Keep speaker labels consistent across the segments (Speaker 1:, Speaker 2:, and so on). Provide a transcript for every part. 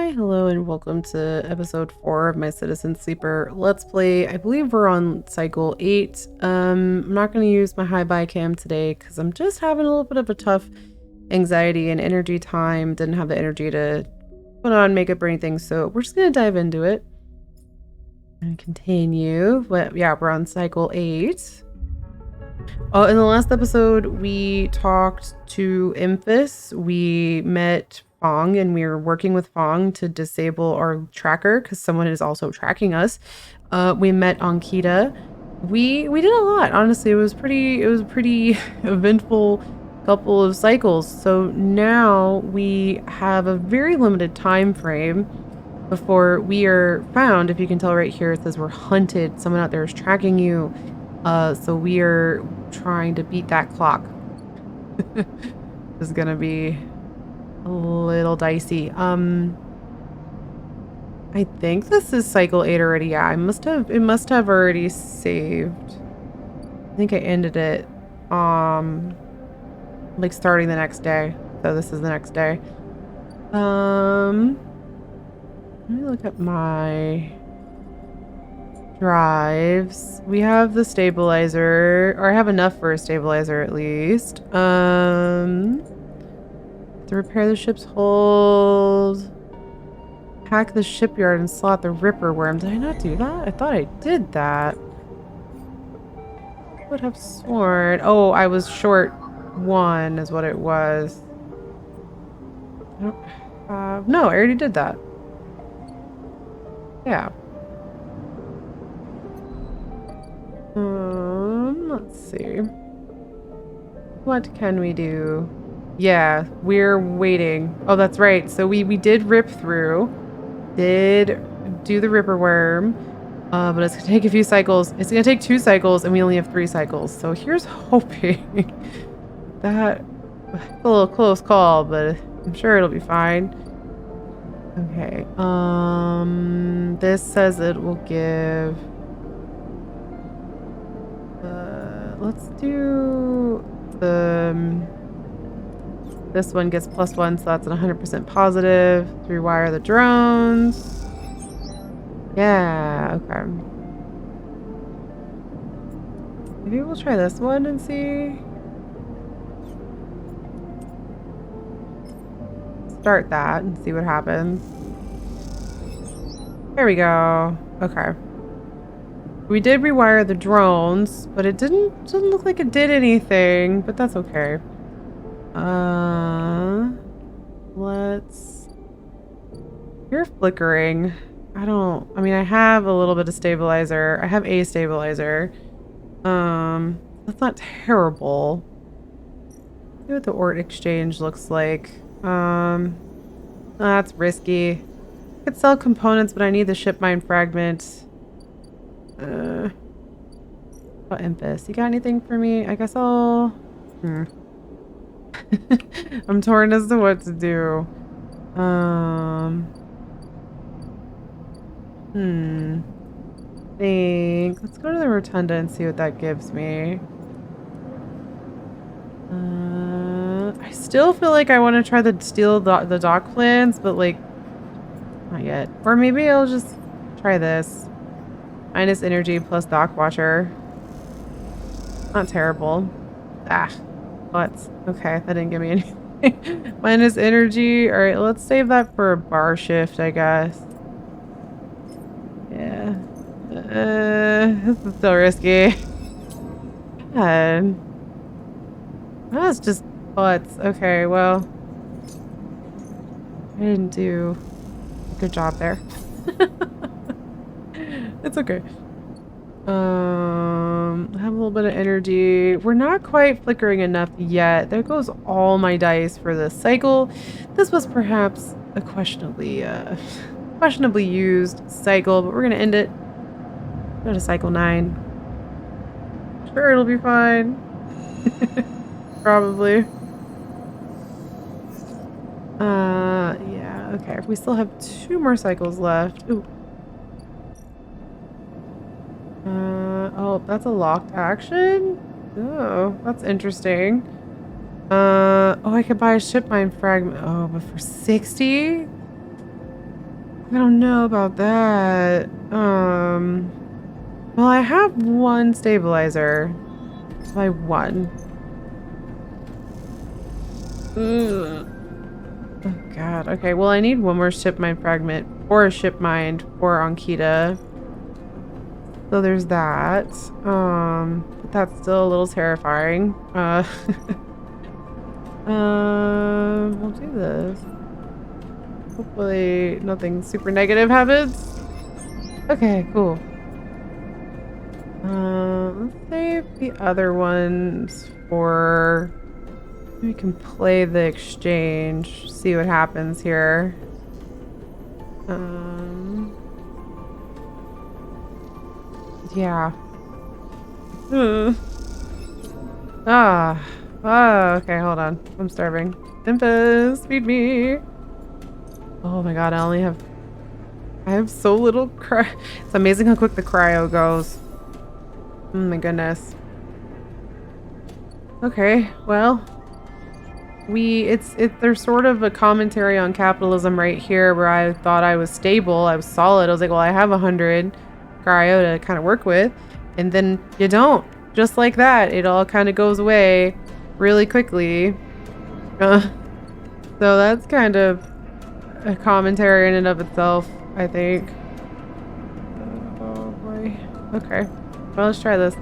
Speaker 1: Hi, hello, and welcome to episode 4 of my Citizen Sleeper Let's Play. I believe we're on cycle 8. I'm not going to use my high buy cam today because I'm just having a little bit of a tough anxiety and energy time. Didn't have the energy to put on makeup or anything, so we're just going to dive into it and continue. But yeah, we're on cycle 8. Oh, in the last episode, we talked to Imphis. We met Fong, and we were working with Fong to disable our tracker because someone is also tracking us. We met Ankita. We did a lot. Honestly, it was a pretty eventful couple of cycles. So now we have a very limited time frame before we are found. If you can tell right here, it says we're hunted. Someone out there is tracking you. So we are trying to beat that clock. This is gonna be a little dicey. I think this is cycle 8 already. Yeah, it must have already saved. I think I ended it like starting the next day. So this is the next day. Let me look at my drives. We have the stabilizer, or I have enough for a stabilizer at least. To repair the ship's hold, hack the shipyard and slot the ripper worm. Did I not do that? I thought I did that. I would have sworn. Oh, I was short 1 is what it was. No, I already did that. Yeah. Let's see. What can we do? Yeah, we're waiting. Oh, that's right. So we did rip through. Did do the ripper worm. But it's gonna take a few cycles. It's gonna take 2 cycles and we only have 3 cycles. So here's hoping that it's a little close call, but I'm sure it'll be fine. Okay. This says it will give let's do this one gets +1, so that's an 100% positive. Rewire the drones. Yeah, okay. Maybe we'll try this one and see. Start that and see what happens. There we go. Okay. We did rewire the drones, but it didn't look like it did anything, but that's okay. You're flickering. I mean, I have a little bit of stabilizer. I have a stabilizer. That's not terrible. Let's see what the ort exchange looks like. That's risky. I could sell components, but I need the ship mine fragment. What Imphis? You got anything for me? I guess I'll... I'm torn as to what to do. Let's go to the rotunda and see what that gives me. I still feel like I want to try to steal the dock plans, but like, not yet. Or maybe I'll just try this. Minus energy plus dock watcher. Not terrible. What? Okay, that didn't give me anything. Minus energy. Alright, let's save that for a bar shift, I guess. Yeah. This is still risky. God. That's just butts. Okay, well. I didn't do a good job there. It's okay. I have a little bit of energy. We're not quite flickering enough yet. There goes all my dice for this cycle. This was perhaps a questionably used cycle, but we're gonna end it. Go to cycle 9. Sure, it'll be fine. Probably. Yeah, okay. We still have 2 more cycles left. Ooh. Oh, that's a locked action? Oh, that's interesting. Oh, I could buy a ship mine fragment. Oh, but for 60? I don't know about that. Well, I have one stabilizer. By one. Ugh. Oh god. Okay, well I need one more ship mind fragment or a ship mind for Ankita. So there's that. But that's still a little terrifying. We'll do this. Hopefully nothing super negative happens. Okay, cool. Let's save the other ones for... We can play the exchange, see what happens here. Yeah. Okay, hold on. I'm starving. Tempest, feed me. Oh my god, I have so little It's amazing how quick the cryo goes. Oh my goodness. Okay, well. There's sort of a commentary on capitalism right here where I thought I was stable, I was solid. I was like, well, I have 100 cryo to kind of work with. And then you don't. Just like that, it all kind of goes away really quickly. So that's kind of a commentary in and of itself, I think. Oh boy. Okay. Well, let's try this.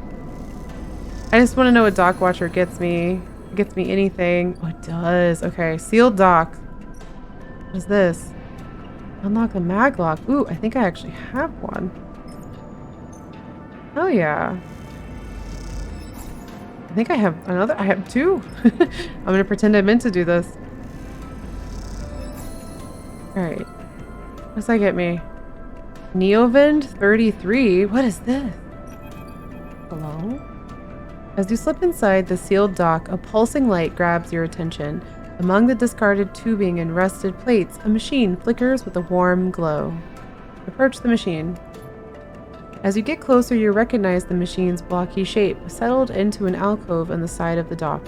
Speaker 1: I just want to know what Dock Watcher gets me. It gets me anything. Oh, it does. Okay. Sealed dock. What is this? Unlock the mag lock. Ooh, I think I actually have one. Oh yeah. I think I have another. I have two. I'm gonna pretend I meant to do this. Alright. What does that get me? Neovend 33? What is this? Hello? As you slip inside the sealed dock, a pulsing light grabs your attention. Among the discarded tubing and rusted plates, a machine flickers with a warm glow. Approach the machine. As you get closer, you recognize the machine's blocky shape, settled into an alcove on the side of the dock.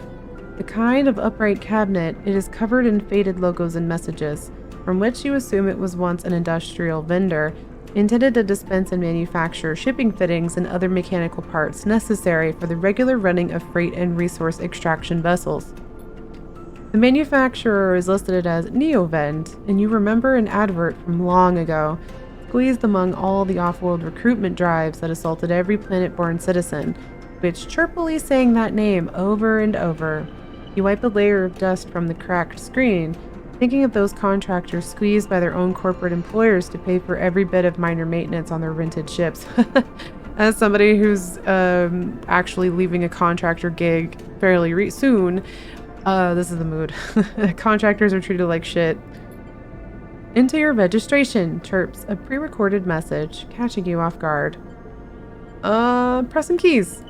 Speaker 1: The kind of upright cabinet, it is covered in faded logos and messages, from which you assume it was once an industrial vendor, intended to dispense and manufacture shipping fittings and other mechanical parts necessary for the regular running of freight and resource extraction vessels. The manufacturer is listed as Neovend, and you remember an advert from long ago, squeezed among all the off-world recruitment drives that assaulted every planet-born citizen, which chirpily sang that name over and over. You wipe a layer of dust from the cracked screen, thinking of those contractors squeezed by their own corporate employers to pay for every bit of minor maintenance on their rented ships. As somebody who's actually leaving a contractor gig fairly soon, this is the mood. Contractors are treated like shit. Enter your registration, chirps a pre-recorded message, catching you off guard. Press some keys.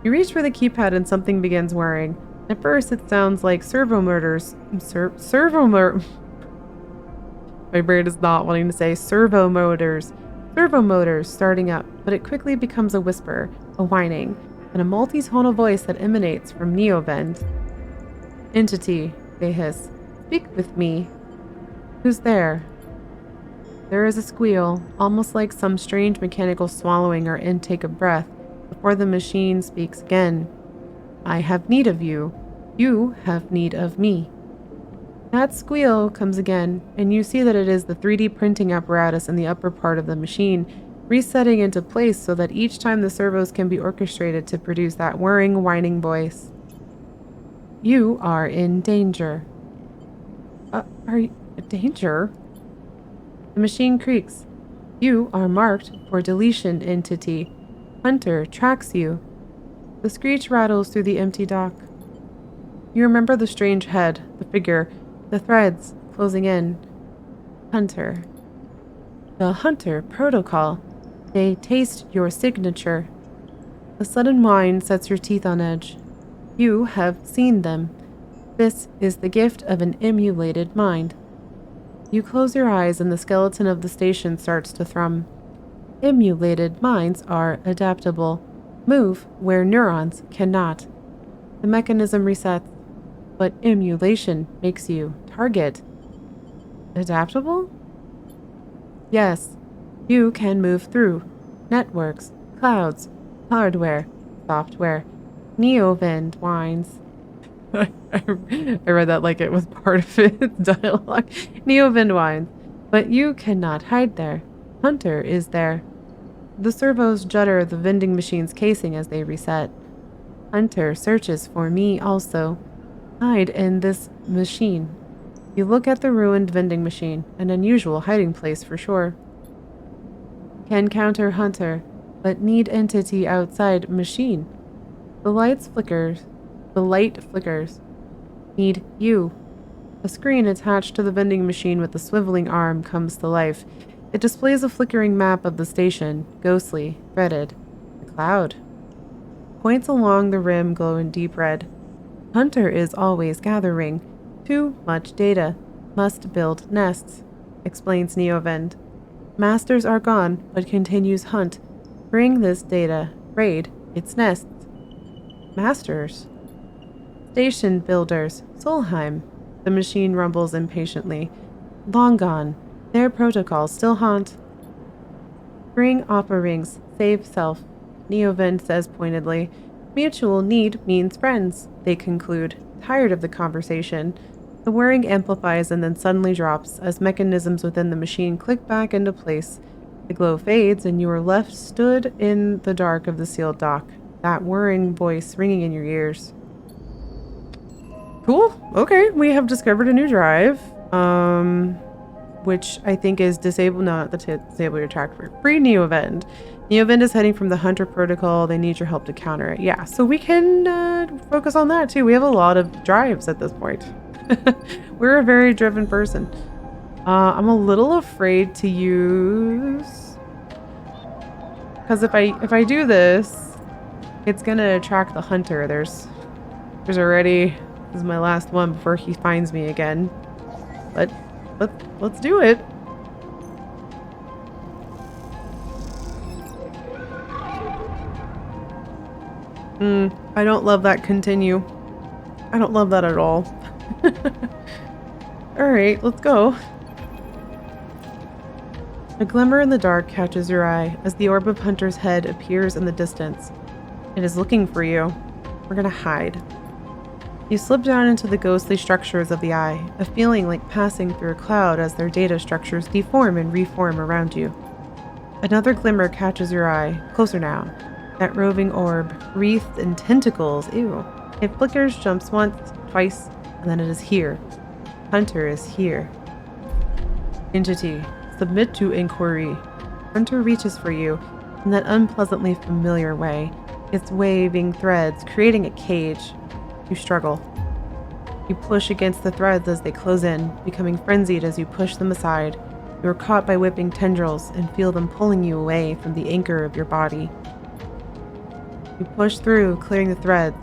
Speaker 1: You reach for the keypad and something begins whirring. At first, it sounds like servo motors. My brain is not wanting to say servo motors. Servo motors starting up, but it quickly becomes a whisper, a whining, and a multi-tonal voice that emanates from Neovend. Entity, they hiss. Speak with me. Who's there? There is a squeal, almost like some strange mechanical swallowing or intake of breath, before the machine speaks again. I have need of you. You have need of me. That squeal comes again, and you see that it is the 3D printing apparatus in the upper part of the machine, resetting into place so that each time the servos can be orchestrated to produce that whirring, whining voice. You are in danger. Are you in danger? The machine creaks. You are marked for deletion, entity. Hunter tracks you. The screech rattles through the empty dock. You remember the strange head, the figure, the threads closing in. Hunter. The Hunter protocol. They taste your signature. A sudden whine sets your teeth on edge. You have seen them. This is the gift of an emulated mind. You close your eyes and the skeleton of the station starts to thrum. Emulated minds are adaptable. Move where neurons cannot. The mechanism resets, but emulation makes you target. Adaptable? Yes, you can move through networks, clouds, hardware, software, Neovend wines. I read that like it was part of its dialogue. Neovend wines. But you cannot hide there. Hunter is there. The servos judder the vending machine's casing as they reset. Hunter searches for me also. Hide in this machine. You look at the ruined vending machine, an unusual hiding place for sure. Can counter Hunter, but need entity outside machine. The light flickers. Need you. A screen attached to the vending machine with the swiveling arm comes to life. It displays a flickering map of the station, ghostly, threaded. A cloud. Points along the rim glow in deep red. Hunter is always gathering. Too much data. Must build nests, explains Neovend. Masters are gone, but continues hunt. Bring this data. Raid its nests. Masters. Station builders. Solheim. The machine rumbles impatiently. Long gone. Their protocols still haunt. Bring offerings. Save self. Neovend says pointedly. Mutual need means friends, they conclude, tired of the conversation. The whirring amplifies and then suddenly drops as mechanisms within the machine click back into place. The glow fades and you are left stood in the dark of the sealed dock, that whirring voice ringing in your ears. Cool. Okay, we have discovered a new drive, which I think is disable. No, not the disable your track for free Neovend. Neovend is heading from the Hunter protocol. They need your help to counter it. Yeah, so we can focus on that too. We have a lot of drives at this point. We're a very driven person. I'm a little afraid to use, because if I do this, it's gonna attract the Hunter. There's already. This is my last one before he finds me again. But let's do it. I don't love that continue. I don't love that at all. Alright, let's go. A glimmer in the dark catches your eye as the orb of Hunter's head appears in the distance. It is looking for you. We're gonna hide. You slip down into the ghostly structures of the eye, a feeling like passing through a cloud as their data structures deform and reform around you. Another glimmer catches your eye, closer now. That roving orb, wreathed in tentacles, ew. It flickers, jumps once, twice, and then it is here. Hunter is here. Entity, submit to inquiry. Hunter reaches for you in that unpleasantly familiar way, its waving threads creating a cage. You struggle. You push against the threads as they close in, becoming frenzied as you push them aside. You are caught by whipping tendrils and feel them pulling you away from the anchor of your body. You push through, clearing the threads.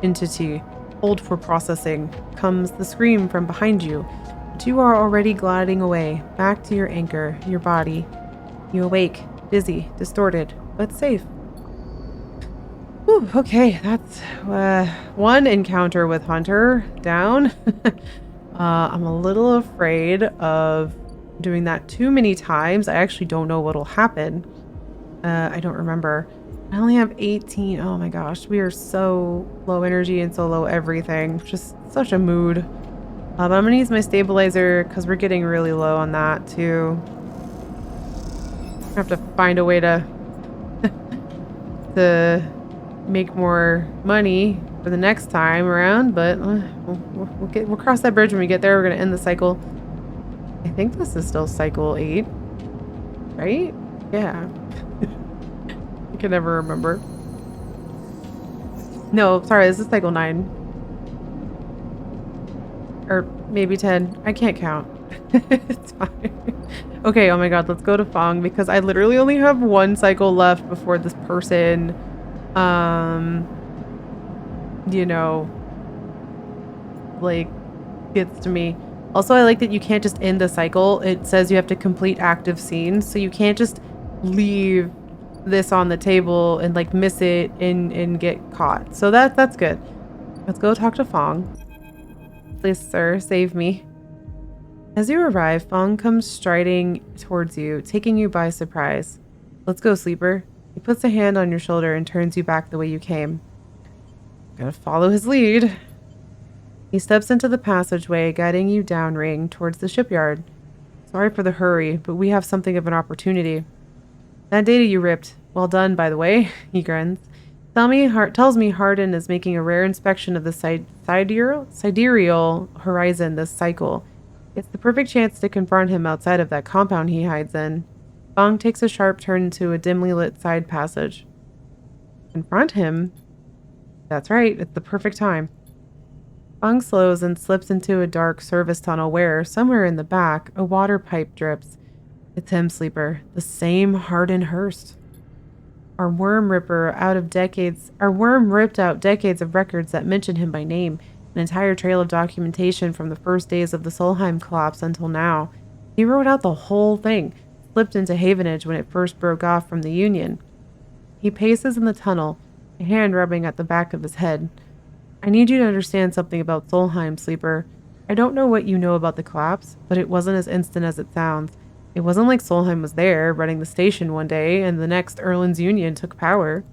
Speaker 1: Entity, hold for processing, comes the scream from behind you, but you are already gliding away, back to your anchor, your body. You awake, dizzy, distorted, but safe. Whew, okay, that's one encounter with Hunter down. I'm a little afraid of doing that too many times. I actually don't know what'll happen. I don't remember. I only have 18. Oh my gosh, we are so low energy and so low everything. Just such a mood. But I'm gonna use my stabilizer because we're getting really low on that too. I have to find a way to make more money for the next time around, but we'll cross that bridge when we get there. We're gonna end the cycle. I think this is still cycle 8, right? Yeah. I can never remember. No, sorry, this is cycle 9. Or maybe 10. I can't count. It's fine. Okay, oh my god, let's go to Fong because I literally only have one cycle left before this person you know, like gets to me. Also, I like that you can't just end the cycle. It says you have to complete active scenes, so you can't just leave this on the table and like miss it and get caught. So that's good. Let's go talk to Fong. Please, sir, save me. As you arrive, Fong comes striding towards you, taking you by surprise. Let's go, sleeper. He puts a hand on your shoulder and turns you back the way you came. Gotta follow his lead. He steps into the passageway, guiding you downring towards the shipyard. Sorry for the hurry, but we have something of an opportunity. That data you ripped. Well done, by the way. He grins. Tells me Hardin is making a rare inspection of the sidereal horizon this cycle. It's the perfect chance to confront him outside of that compound he hides in. Fong takes a sharp turn into a dimly lit side passage. Confront him? That's right, it's the perfect time. Fong slows and slips into a dark service tunnel where, somewhere in the back, a water pipe drips. It's him, sleeper. The same Hardin Hurst. Our worm ripped out decades of records that mention him by name, an entire trail of documentation from the first days of the Solheim collapse until now. He wrote out the whole thing, slipped into Havenage when it first broke off from the Union. He paces in the tunnel, a hand rubbing at the back of his head. I need you to understand something about Solheim, sleeper. I don't know what you know about the collapse, but it wasn't as instant as it sounds. It wasn't like Solheim was there, running the station one day, and the next Erland's Union took power.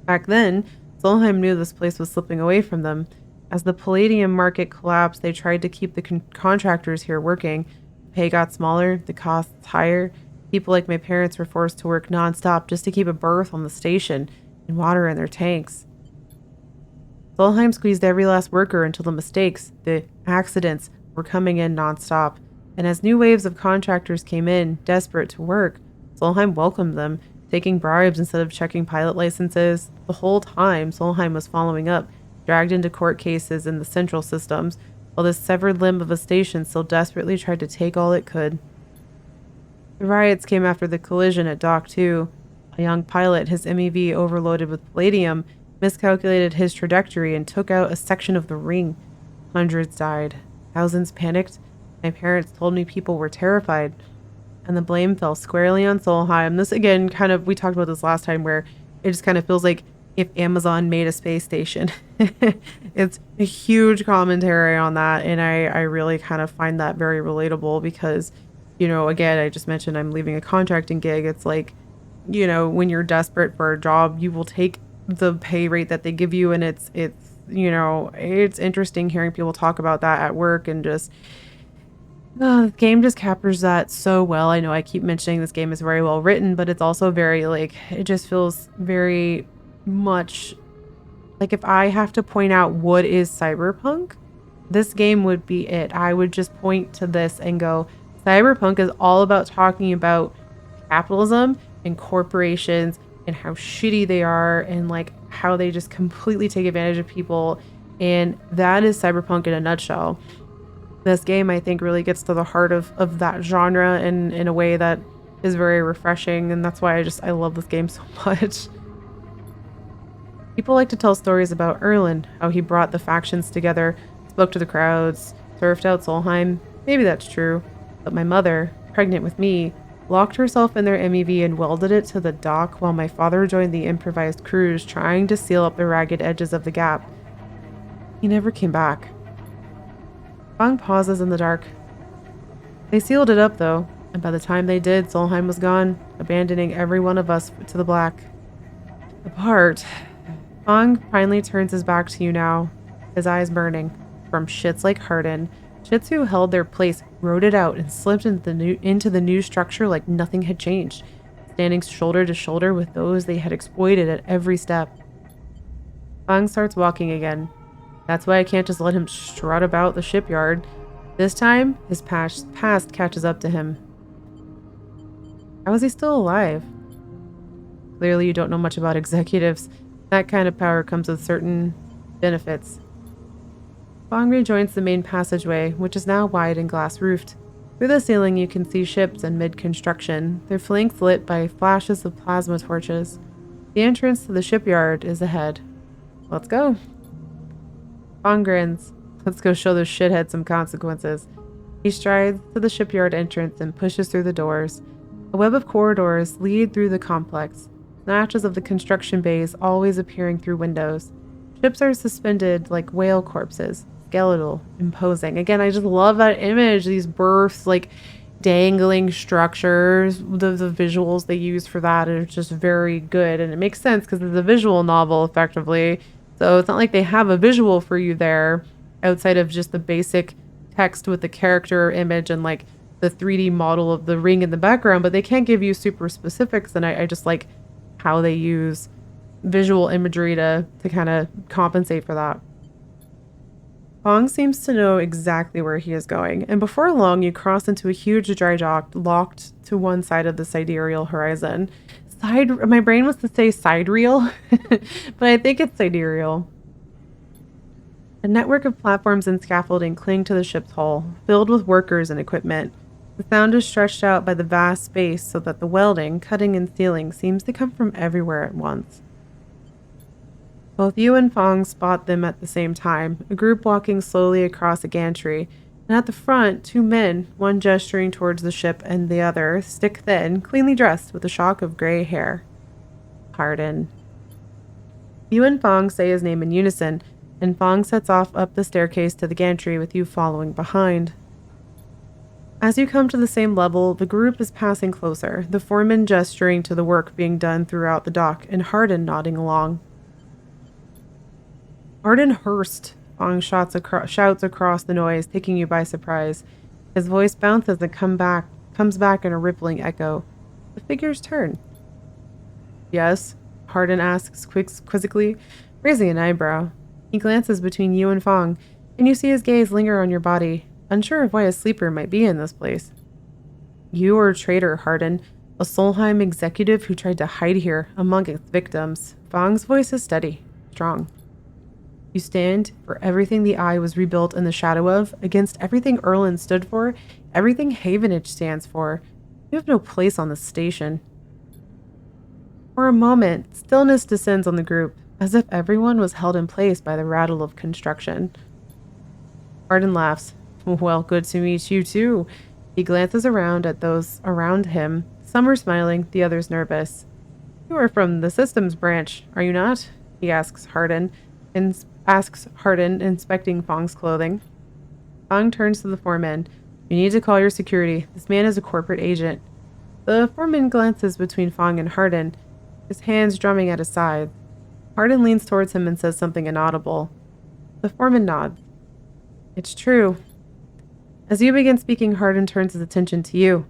Speaker 1: Back then, Solheim knew this place was slipping away from them. As the palladium market collapsed, they tried to keep the contractors here working. The pay got smaller, the costs higher. People like my parents were forced to work nonstop just to keep a berth on the station and water in their tanks. Solheim squeezed every last worker until the mistakes, the accidents, were coming in nonstop. And as new waves of contractors came in, desperate to work, Solheim welcomed them, taking bribes instead of checking pilot licenses. The whole time, Solheim was following up, dragged into court cases in the central systems, while this severed limb of a station still desperately tried to take all it could. The riots came after the collision at Dock 2. A young pilot, his MEV overloaded with palladium, miscalculated his trajectory and took out a section of the ring. Hundreds died. Thousands panicked. My parents told me people were terrified. And the blame fell squarely on Solheim. This, again, we talked about this last time, where it just kind of feels like if Amazon made a space station. It's a huge commentary on that, and I really kind of find that very relatable because, again, I just mentioned I'm leaving a contracting gig. It's like, when you're desperate for a job, you will take the pay rate that they give you, and it's interesting hearing people talk about that at work, and just the game just captures that so well. I know I keep mentioning this game is very well written, but it's also very, it just feels very much like if I have to point out what is cyberpunk, this game would be it. I would just point to this and go, cyberpunk is all about talking about capitalism and corporations and how shitty they are, and how they just completely take advantage of people. And that is cyberpunk in a nutshell. This game, I think, really gets to the heart of that genre in a way that is very refreshing, and that's why I love this game so much. People like to tell stories about Erland, how he brought the factions together, spoke to the crowds, surfed out Solheim. Maybe that's true, but my mother, pregnant with me, locked herself in their MEV and welded it to the dock while my father joined the improvised crews trying to seal up the ragged edges of the gap. He never came back. Fong pauses in the dark. They sealed it up, though, and by the time they did, Solheim was gone, abandoning every one of us to the black. Apart. Fong finally turns his back to you now, his eyes burning. From shits like Hardin, shits who held their place, wrote it out, and slipped into the new structure like nothing had changed, standing shoulder to shoulder with those they had exploited at every step. Fong starts walking again. That's why I can't just let him strut about the shipyard. This time, his past catches up to him. How is he still alive? Clearly you don't know much about executives. That kind of power comes with certain benefits. Fong rejoins the main passageway, which is now wide and glass-roofed. Through the ceiling you can see ships in mid-construction, their flanks lit by flashes of plasma torches. The entrance to the shipyard is ahead. Let's go. Fong grins. Let's go show those shitheads some consequences. He strides to the shipyard entrance and pushes through the doors. A web of corridors lead through the complex, snatches of the construction bays always appearing through windows. Ships are suspended like whale corpses, skeletal, imposing. Again, I just love that image. These births, like dangling structures, the visuals they use for that are just very good. And it makes sense because it's a visual novel, effectively. So it's not like they have a visual for you there outside of just the basic text with the character image and like the 3D model of the ring in the background, but they can't give you super specifics. And I just like how they use visual imagery to kind of compensate for that. Fong seems to know exactly where he is going, and before long you cross into a huge dry dock locked to one side of the sidereal horizon. My brain wants to say sidereal, but I think it's sidereal. A network of platforms and scaffolding cling to the ship's hull, filled with workers and equipment. The sound is stretched out by the vast space so that the welding, cutting, and sealing seems to come from everywhere at once. Both you and Fong spot them at the same time, a group walking slowly across a gantry, and at the front, two men, one gesturing towards the ship and the other, stick-thin, cleanly dressed with a shock of gray hair. Hardin. You and Fong say his name in unison, and Fong sets off up the staircase to the gantry with you following behind. As you come to the same level, the group is passing closer, the foreman gesturing to the work being done throughout the dock, and Hardin nodding along. Hardin Hurst, Fong shouts across the noise, taking you by surprise. His voice bounces and comes back in a rippling echo. The figures turn. Yes? Hardin asks quizzically, raising an eyebrow. He glances between you and Fong, and you see his gaze linger on your body, unsure of why a sleeper might be in this place. You are a traitor, Hardin, a Solheim executive who tried to hide here among its victims. Fong's voice is steady, strong. You stand for everything the Eye was rebuilt in the shadow of, against everything Erland stood for, everything Havenage stands for. You have no place on this station. For a moment, stillness descends on the group, as if everyone was held in place by the rattle of construction. Hardin laughs. Well, good to meet you too. He glances around at those around him. Some are smiling, the others nervous. You are from the systems branch, are you not? He asks Hardin, inspecting Fong's clothing. Fong turns to the foreman. You need to call your security. This man is a corporate agent. The foreman glances between Fong and Hardin, his hands drumming at his side. Hardin leans towards him and says something inaudible. The foreman nods. It's true. As you begin speaking, Hardin turns his attention to you.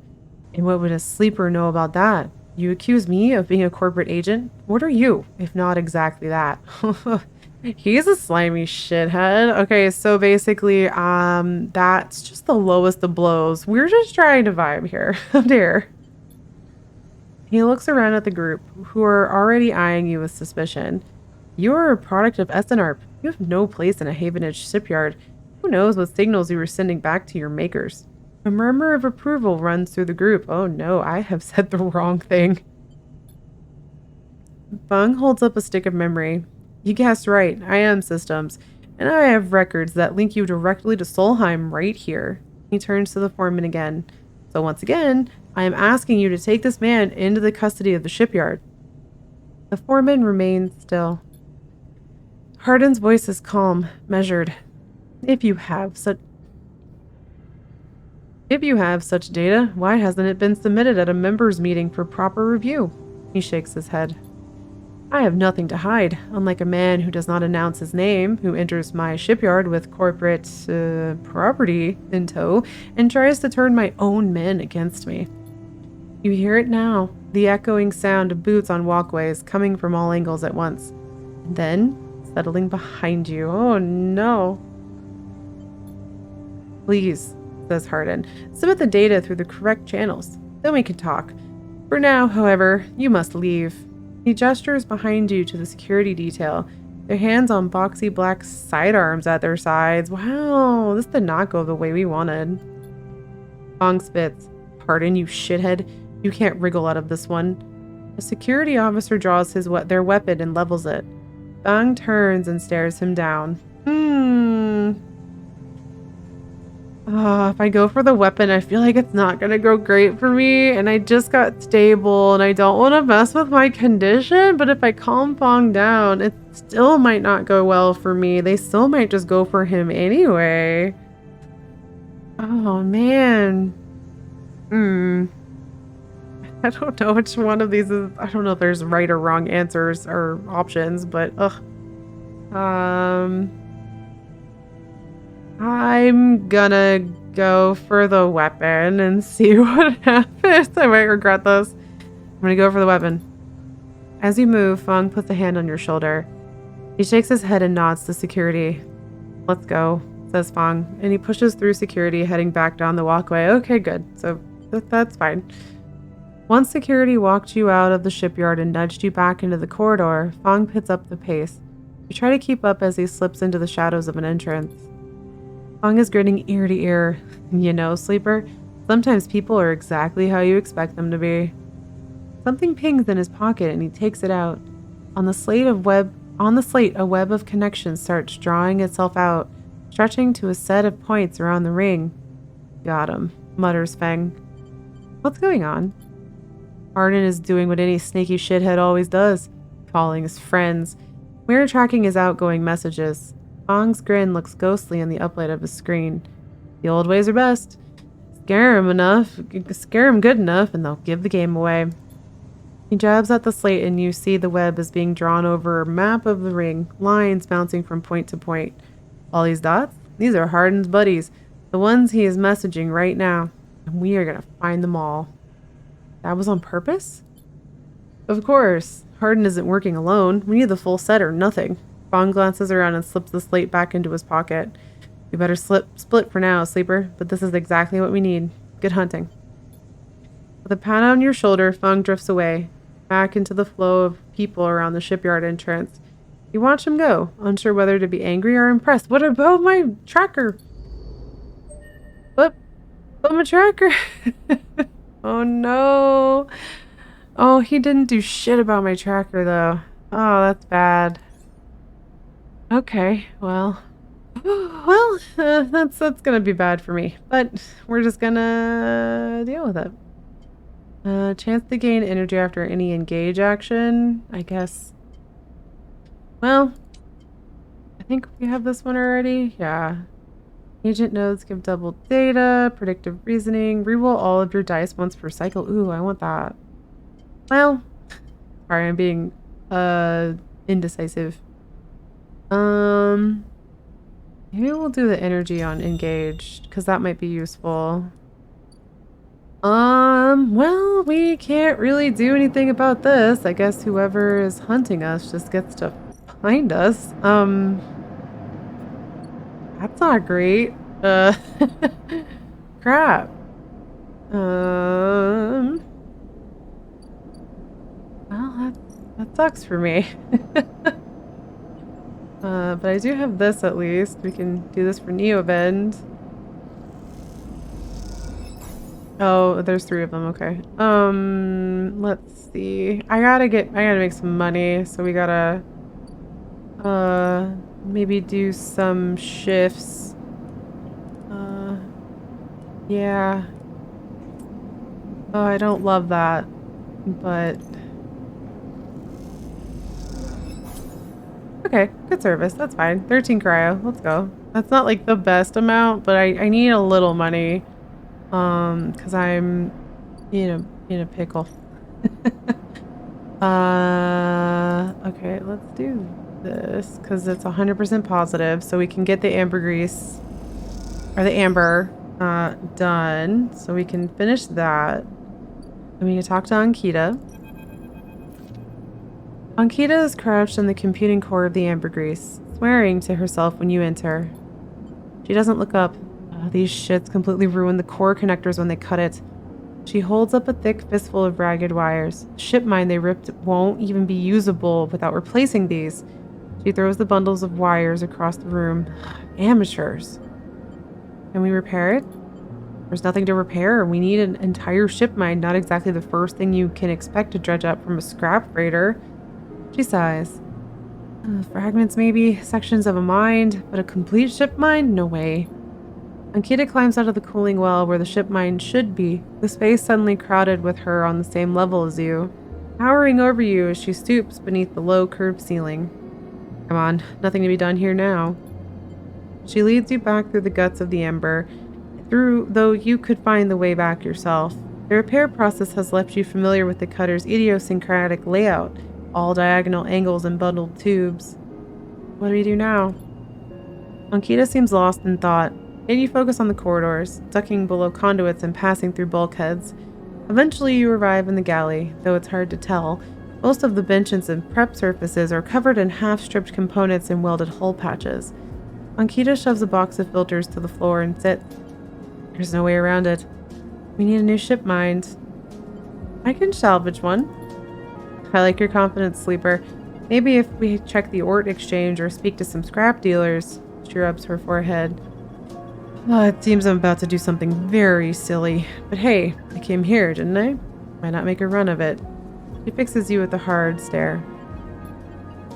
Speaker 1: And what would a sleeper know about that? You accuse me of being a corporate agent? What are you, if not exactly that? He's a slimy shithead. Okay, so basically, that's just the lowest of blows. We're just trying to vibe here. Oh dear. He looks around at the group, who are already eyeing you with suspicion. You are a product of Essenarp. You have no place in a Havenage shipyard. Who knows what signals you were sending back to your makers? A murmur of approval runs through the group. Oh no, I have said the wrong thing. Fong holds up a stick of memory. You guessed right, I am systems, and I have records that link you directly to Solheim right here. He turns to the foreman again. So once again, I am asking you to take this man into the custody of the shipyard. The foreman remains still. Hardin's voice is calm, measured. If you have such data, why hasn't it been submitted at a members' meeting for proper review? He shakes his head. I have nothing to hide, unlike a man who does not announce his name, who enters my shipyard with corporate property in tow, and tries to turn my own men against me. You hear it now, the echoing sound of boots on walkways coming from all angles at once. And then, settling behind you. Oh no. Please, says Hardin, submit the data through the correct channels. Then we can talk. For now, however, you must leave. He gestures behind you to the security detail, their hands on boxy black sidearms at their sides. Wow, this did not go the way we wanted. Fong spits. Hardin, you shithead. You can't wriggle out of this one. A security officer draws their weapon and levels it. Fong turns and stares him down. If I go for the weapon, I feel like it's not gonna go great for me, and I just got stable, and I don't want to mess with my condition, but if I calm Fong down, it still might not go well for me. They still might just go for him anyway. Oh, man. I don't know which one of these is... I don't know if there's right or wrong answers or options, but ugh. I'm gonna go for the weapon and see what happens. I might regret this. I'm gonna go for the weapon. As you move, Fong puts a hand on your shoulder. He shakes his head and nods to security. Let's go, says Fong, and he pushes through security, heading back down the walkway. Okay, good. So that's fine. Once security walked you out of the shipyard and nudged you back into the corridor, Fong picks up the pace. You try to keep up as he slips into the shadows of an entrance. Fong is grinning ear to ear. You know, Sleeper, sometimes people are exactly how you expect them to be. Something pings in his pocket and he takes it out. On the slate, a web of connections starts drawing itself out, stretching to a set of points around the ring. Got him, mutters Feng. What's going on? Hardin is doing what any snaky shithead always does, calling his friends. We're tracking his outgoing messages. Fong's grin looks ghostly in the uplight of his screen. The old ways are best. Scare him good enough, and they'll give the game away. He jabs at the slate, and you see the web is being drawn over a map of the ring, lines bouncing from point to point. All these dots? These are Hardin's buddies, the ones he is messaging right now, and we are going to find them all. That was on purpose? Of course. Hardin isn't working alone. We need the full set or nothing. Fong glances around and slips the slate back into his pocket. We better split for now, Sleeper, but this is exactly what we need. Good hunting. With a pat on your shoulder, Fong drifts away, back into the flow of people around the shipyard entrance. You watch him go, unsure whether to be angry or impressed. What about my tracker? What? But my tracker? Oh no. Oh, he didn't do shit about my tracker though. Oh, that's bad. Okay, well, that's gonna be bad for me, but we're just gonna deal with it. Chance to gain energy after any engage action, I guess. Well, I think we have this one already. Yeah. Agent nodes give double data, predictive reasoning, reroll all of your dice once per cycle. Ooh, I want that. Well, sorry, I'm being indecisive. Maybe we'll do the energy on engaged, because that might be useful. Well, we can't really do anything about this. I guess whoever is hunting us just gets to find us. That's not great. Crap. Well, that sucks for me. But I do have this at least. We can do this for Neovend. Oh, there's 3 of them, okay. Let's see. I gotta make some money, so we gotta maybe do some shifts. Yeah. Oh, I don't love that, but okay, good service. That's fine. 13 cryo. Let's go. That's not like the best amount, but I need a little money. Because I'm in a pickle. Okay, let's do this because it's 100% positive, so we can get the ambergris or the amber done, so we can finish that. And we can talk to Ankita. Ankita is crouched in the computing core of the ambergris, swearing to herself when you enter. She doesn't look up. These shits completely ruin the core connectors when they cut it. She holds up a thick fistful of ragged wires. The ship mine they ripped won't even be usable without replacing these. She throws the bundles of wires across the room. Amateurs. Can we repair it? There's nothing to repair. We need an entire ship mine, not exactly the first thing you can expect to dredge up from a scrap freighter. She sighs. Fragments maybe, sections of a mine, but a complete ship mine? No way. Ankita climbs out of the cooling well where the ship mine should be, the space suddenly crowded with her on the same level as you, towering over you as she stoops beneath the low curved ceiling. Come on, nothing to be done here now. She leads you back through the guts of the Ember, though you could find the way back yourself. The repair process has left you familiar with the cutter's idiosyncratic layout, all diagonal angles and bundled tubes. What do we do now? Ankita seems lost in thought, and you focus on the corridors, ducking below conduits and passing through bulkheads. Eventually you arrive in the galley, though it's hard to tell. Most of the benches and prep surfaces are covered in half-stripped components and welded hole patches. Ankita shoves a box of filters to the floor and sits. There's no way around it. We need a new ship mind. I can salvage one. I like your confidence, Sleeper. Maybe if we check the ort exchange or speak to some scrap dealers. She rubs her forehead. It seems I'm about to do something very silly. But hey, I came here, didn't I? Why not make a run of it? She fixes you with a hard stare.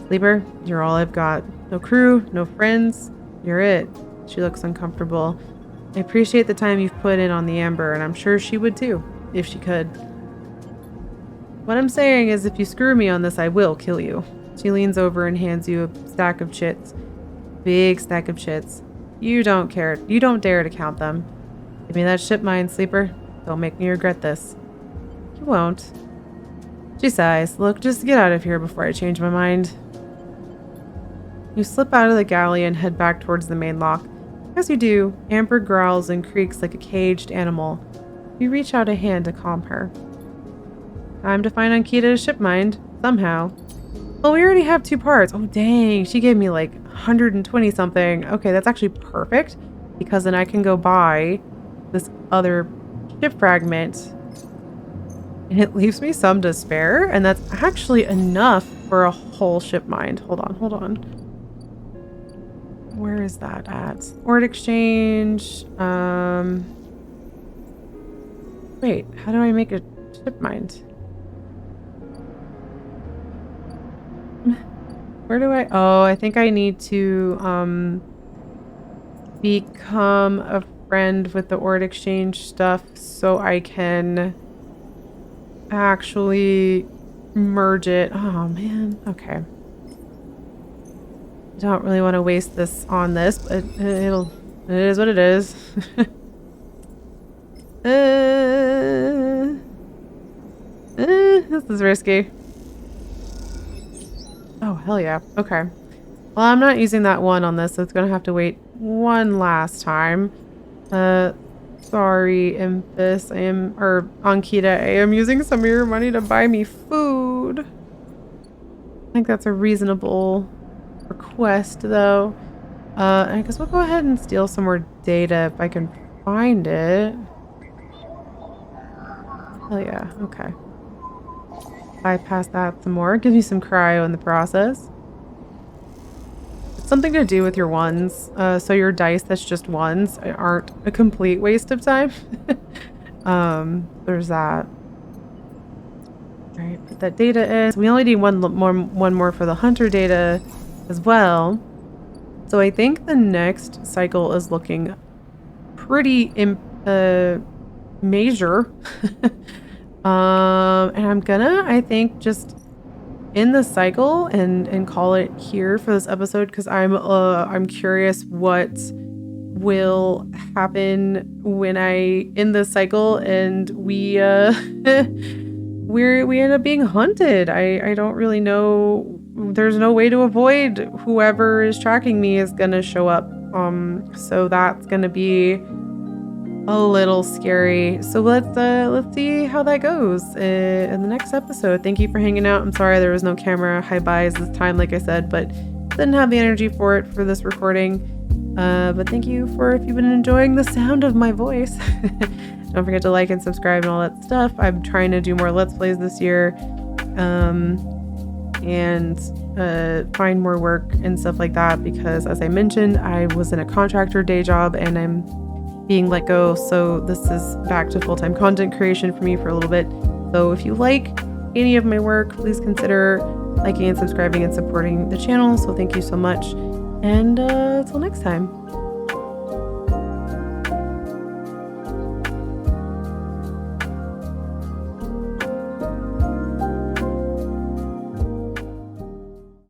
Speaker 1: Sleeper, you're all I've got. No crew, no friends. You're it. She looks uncomfortable. I appreciate the time you've put in on the Amber, and I'm sure she would too, if she could. What I'm saying is if you screw me on this, I will kill you. She leans over and hands you a stack of chits. Big stack of chits. You don't care. You don't dare to count them. Give me that ship mine, Sleeper. Don't make me regret this. You won't. She sighs. Look, just get out of here before I change my mind. You slip out of the galley and head back towards the main lock. As you do, Amber growls and creaks like a caged animal. You reach out a hand to calm her. Time to find Ankita's ship mind, somehow. Well, we already have 2 parts. Oh, dang. She gave me like 120 something. Okay, that's actually perfect because then I can go buy this other ship fragment and it leaves me some to spare, and that's actually enough for a whole ship mind. Hold on. Where is that at? Ort exchange. Wait, how do I make a ship mind? Where do I... Oh, I think I need to become a friend with the Ort exchange stuff so I can actually merge it. Oh, man. Okay. I don't really want to waste this on this, but it is what it is. This is risky. Oh, hell yeah. Okay. Well, I'm not using that one on this, so it's gonna have to wait one last time. Sorry, Impus. Ankita, I am using some of your money to buy me food. I think that's a reasonable request, though. I guess we'll go ahead and steal some more data if I can find it. Hell yeah. Okay. Bypass that some more. Give you some cryo in the process. It's something to do with your ones. So your dice that's just ones aren't a complete waste of time. There's that. Alright, what that data is. We only need one more for the hunter data as well. So I think the next cycle is looking pretty major. And I'm gonna, I think, just end the cycle and call it here for this episode because I'm curious what will happen when I end this cycle and we we end up being hunted. I don't really know. There's no way to avoid whoever is tracking me is gonna show up. So that's gonna be a little scary. So let's see how that goes in the next episode. Thank you for hanging out. I'm sorry there was no camera high-buys this time, like I said, but didn't have the energy for it for this recording. But thank you if you've been enjoying the sound of my voice. Don't forget to like and subscribe and all that stuff. I'm trying to do more Let's Plays this year. And find more work and stuff like that because, as I mentioned, I was in a contractor day job and I'm being let go, so this is back to full-time content creation for me for a little bit. So if you like any of my work, please consider liking and subscribing and supporting the channel. So thank you so much, and until next time.